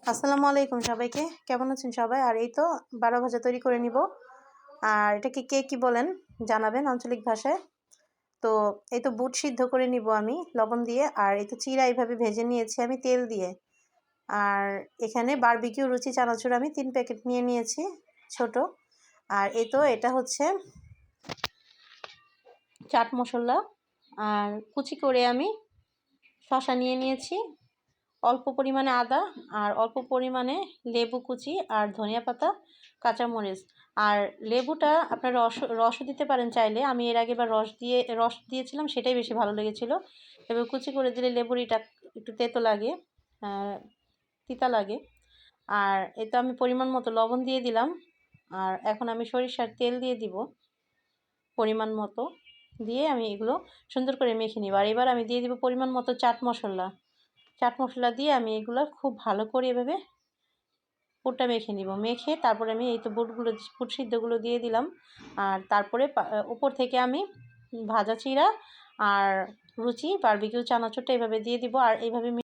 আসসালামু আলাইকুম সবাইকে। কেমন আছেন সবাই? আর এই তো বারো ভাজা তৈরি করে নিব। আর এটাকে কে কি বলেন জানাবেন আঞ্চলিক ভাষায়। তো এই তো বুট সিদ্ধ করে নিব আমি লবণ দিয়ে। আর এই তো চিড়া এইভাবে ভেজে নিয়েছি আমি তেল দিয়ে। আর এখানে বারবিকিউ রুচি চানাচুর আমি 3 প্যাকেট নিয়ে নিয়েছি ছোট। আর এই তো এটা হচ্ছে চাট মশলা। আর কুচি করে আমি শসা নিয়ে নিয়েছি, অল্প পরিমাণে আদা, আর অল্প পরিমাণে লেবু কুচি, আর ধনিয়া পাতা, কাঁচামরিচ। আর লেবুটা আপনারা রসও দিতে পারেন চাইলে। আমি এর আগে রস দিয়েছিলাম, সেটাই বেশি ভালো লেগেছিল। এবার কুচি করে দিলে লেবুর এটা একটু তেতো লাগে, তিতা লাগে। আর এতে আমি পরিমাণ মতো লবণ দিয়ে দিলাম। আর এখন আমি সরিষার তেল দিয়ে দিব পরিমাণ মতো, দিয়ে আমি এগুলো সুন্দর করে মেখে নিব। আর এবার আমি দিয়ে দিব পরিমাণ মতো চাট মশলা দিয়ে আমি এগুলো খুব ভালো করে এভাবে পুরটা মেখে নিব। মেখে তারপরে আমি এই তো বুট সিদ্ধগুলো দিয়ে দিলাম। আর তারপরে উপর থেকে আমি ভাজা চিড়া আর বারবিকিউ চানাচুরটা এভাবে দিয়ে দিব। আর এইভাবে